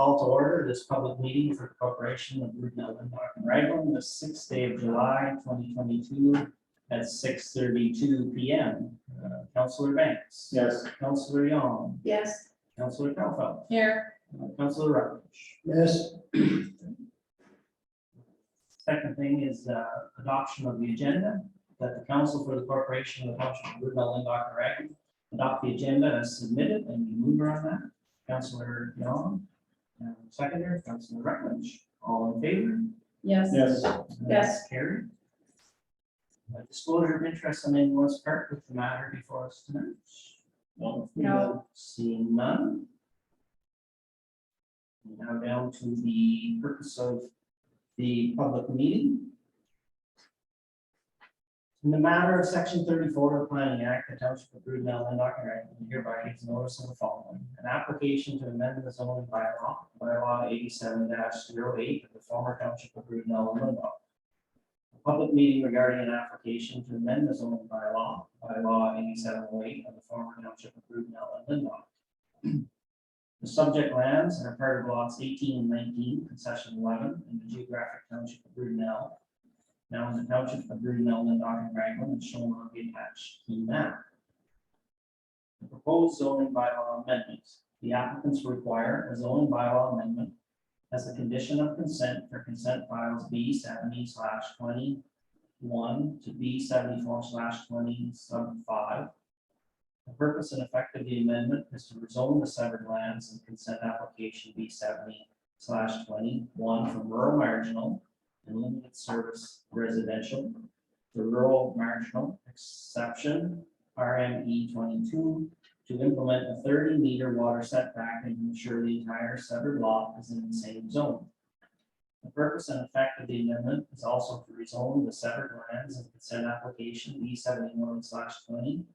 Call to order this public meeting for the Corporation of Brudenell, Lindmark and Raglan, the 6th day of July, 2022 at 6:32 p.m. Councillor Banks. Yes. Councillor Young. Yes. Councillor Calfell. Here. Councillor Rutledge. Yes. Second thing is adoption of the agenda, that the council for the Corporation of the Township of Brudenell, Lindmark and Raglan adopt the agenda as submitted, and you move on that. Councillor Young. Seconder, Councillor Rutledge. All in favor? Yes. Yes. Yes. Carried. Disclosure of interest on anyone's part with the matter before us tonight? No. Seeing none. Now down to the purpose of the public meeting. In the matter of section 34 of the Planning Act, the Township of Brudenell, Lindmark and Raglan hereby gives notice of the following: an application to amend the zoning bylaw 87-08 of the former Township of Brudenell and Lindmark. A public meeting regarding an application to amend the zoning bylaw 87-08 of the former Township of Brudenell and Lindmark. The subject lands are part of lots 18 and 19, concession 11, in the geographic Township of Brudenell, now in the Township of Brudenell, Lindmark and Raglan, and shown on the attached key map. The proposed zoning bylaw amendment. The applicants require a zoning bylaw amendment as a condition of consent for consent files B70/21 to B74/20 sub 5. The purpose and effect of the amendment is to rezone the severed lands in consent application B70/21 from rural marginal and limited service residential to rural marginal exception RME 22 to implement a 30-meter water setback and ensure the entire severed lot is in the same zone. The purpose and effect of the amendment is also to rezone the severed lands in consent application B71/20,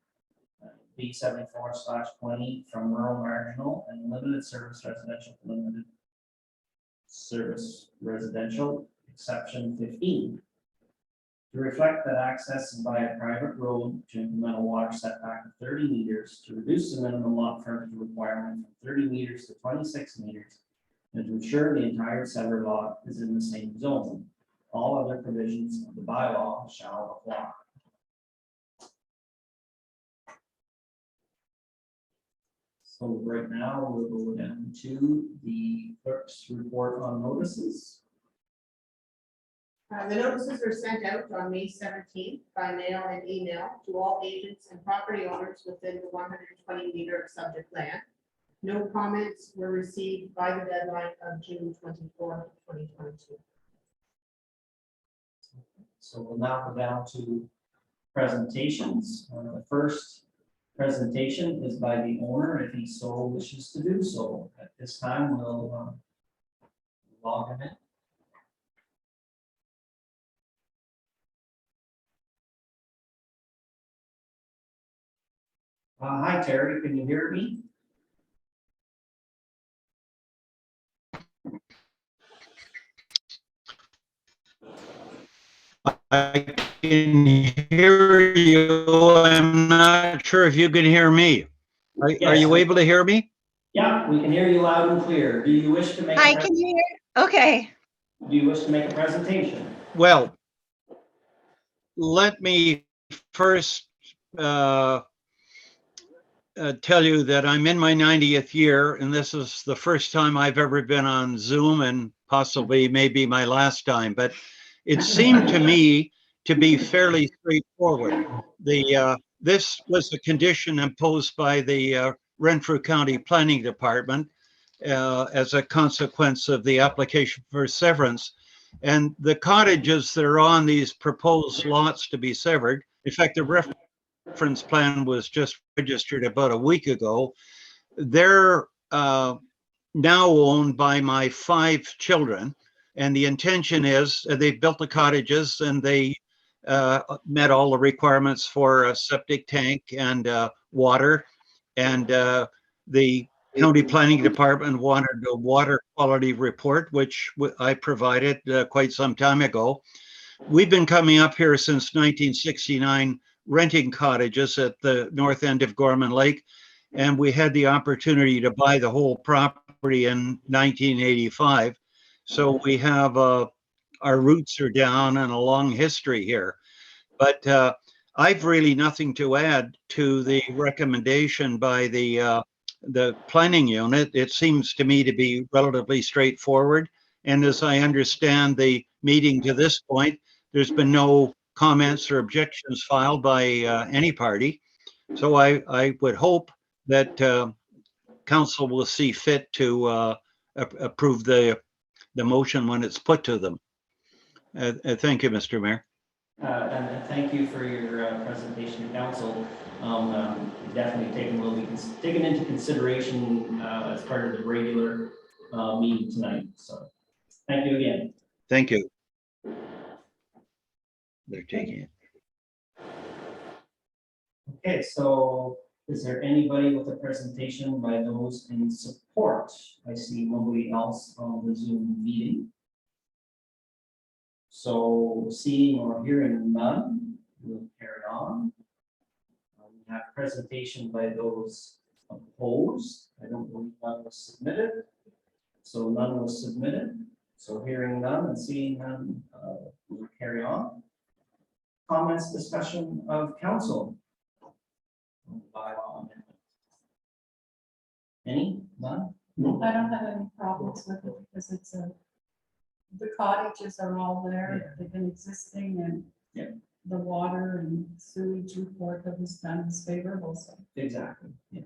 B74/20 from rural marginal and limited service residential to limited service residential exception 15. To reflect that access is by a private road to implement a water setback of 30 meters to reduce the minimum lot frontage requirement from 30 meters to 26 meters and to ensure the entire severed lot is in the same zone. All other provisions of the bylaw shall apply. So right now we'll go down to the clerk's report on notices. The notices are sent out on May 17th by mail and email to all agents and property owners within the 120-meter of subject land. No comments were received by the deadline of June 24th, 2022. So we'll now go down to presentations. The first presentation is by the owner, if he so wishes to do so. At this time, we'll log him in. Hi, Terry, can you hear me? I can hear you. I'm not sure if you can hear me. Are Yes. you able to hear me? Yeah, we can hear you loud and clear. Do you wish to make? Hi, can you hear? Okay. Do you wish to make a presentation? Well, let me first tell you that I'm in my 90th year, and this is the first time I've ever been on Zoom, and possibly maybe my last time, but it seemed to me to be fairly straightforward. This was a condition imposed by the Renfrew County Planning Department as a consequence of the application for severance. And the cottages that are on these proposed lots to be severed, in fact, the reference plan was just registered about a week ago. They're now owned by my 5 children. And the intention is they've built the cottages and they met all the requirements for a septic tank and water. And the county planning department wanted a water quality report, which I provided quite some time ago. We've been coming up here since 1969, renting cottages at the north end of Gorman Lake. and we had the opportunity to buy the whole property in 1985. So we have, our roots are down and a long history here. But I've really nothing to add to the recommendation by the planning unit. It seems to me to be relatively straightforward. And as I understand the meeting to this point, there's been no comments or objections filed by any party. So I would hope that council will see fit to approve the motion when it's put to them. Thank you, Mr. Mayor. And thank you for your presentation to council. Definitely will be taken into consideration as part of the regular meeting tonight. So thank you again. Thank you. They're taking it. Okay, so is there anybody with a presentation by those in support? I see nobody else on the Zoom meeting. So seeing or hearing none, we'll carry on. We have presentation by those opposed. I don't believe none was submitted. So none was submitted. So hearing none and seeing none, we'll carry on. Comments, discussion of council. Bylaw amendment. Any? None? I don't have any problems with it because it's the cottages are all there, they've been existing and Yeah. the water and sewage report that was done is favorable, so. Exactly, yeah.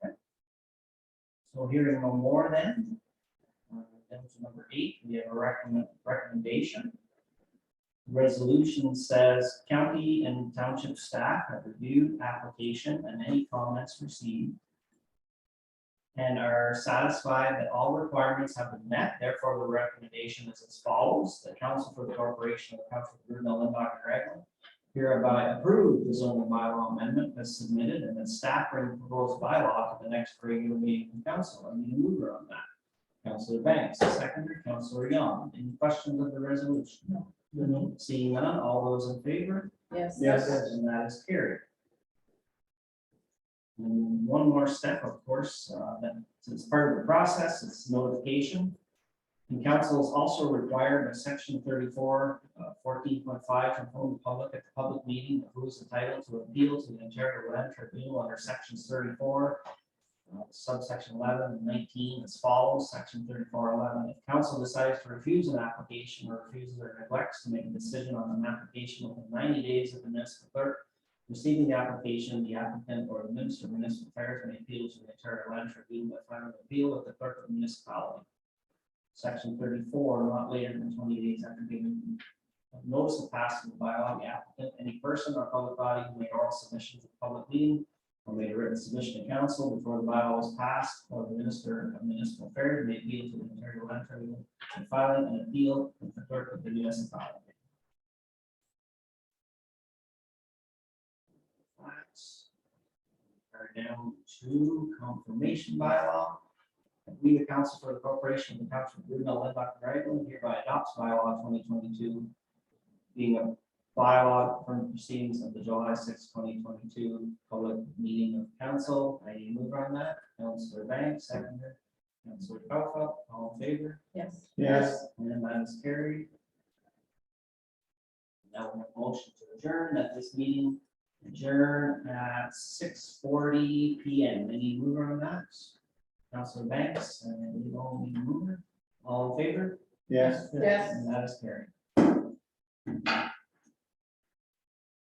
Okay. So hearing no more then, down to number 8, we have a recommendation. Resolution says county and township staff have reviewed application and any comments received and are satisfied that all requirements have been met. Therefore, the recommendation is as follows. The council for the corporation of the council of Brudenell, Lindbach, and Raglan hereby approve the zoning bylaw amendment as submitted, and that staff bring the proposed bylaw to the next regular meeting from council. I need a mover on that. Councilor Banks, seconder, Councilor Young. Any questions of the resolution? No. Seeing none, all those in favor? Yes. And that is carried. And one more step, of course, that is part of the process, it's notification. And council is also required by section 34, 14.5 to inform the public at the public meeting of who is entitled to appeal to the Ontario Land Tribunal under sections 34, subsection 11 and 19 as follows. Section 34:11. If council decides to refuse an application or refuses or neglects to make a decision on an application within 90 days of the municipal clerk receiving the application, the applicant or the Minister of Municipal Affairs may appeal to the Ontario Land Tribunal by filing an appeal with the clerk of the municipality. Section 34, not later than 20 days after giving notice of passing the bylaw, the applicant, any person or public body who made oral submission to the public meeting or made a written submission to council before the bylaw was passed, or the Minister of Municipal Affairs may appeal to the Ontario Land Tribunal and filing an appeal with the clerk of the municipality. Are down to confirmation bylaw. We, the council for the corporation of the township of Brudenell, Lindbach, and Raglan, hereby adopts bylaw 2022, being a bylaw from the proceedings of the July 6, 2022 public meeting of council. I need a mover on that. Councilor Banks, seconder. Councilor Kaufa, all in favor? Yes. And then that is carried. Now we have a motion to adjourn at this meeting. Adjourn at 6:40 p.m. Any mover on that? Councilor Banks, and we all need a mover. All in favor? Yes. And that is carried.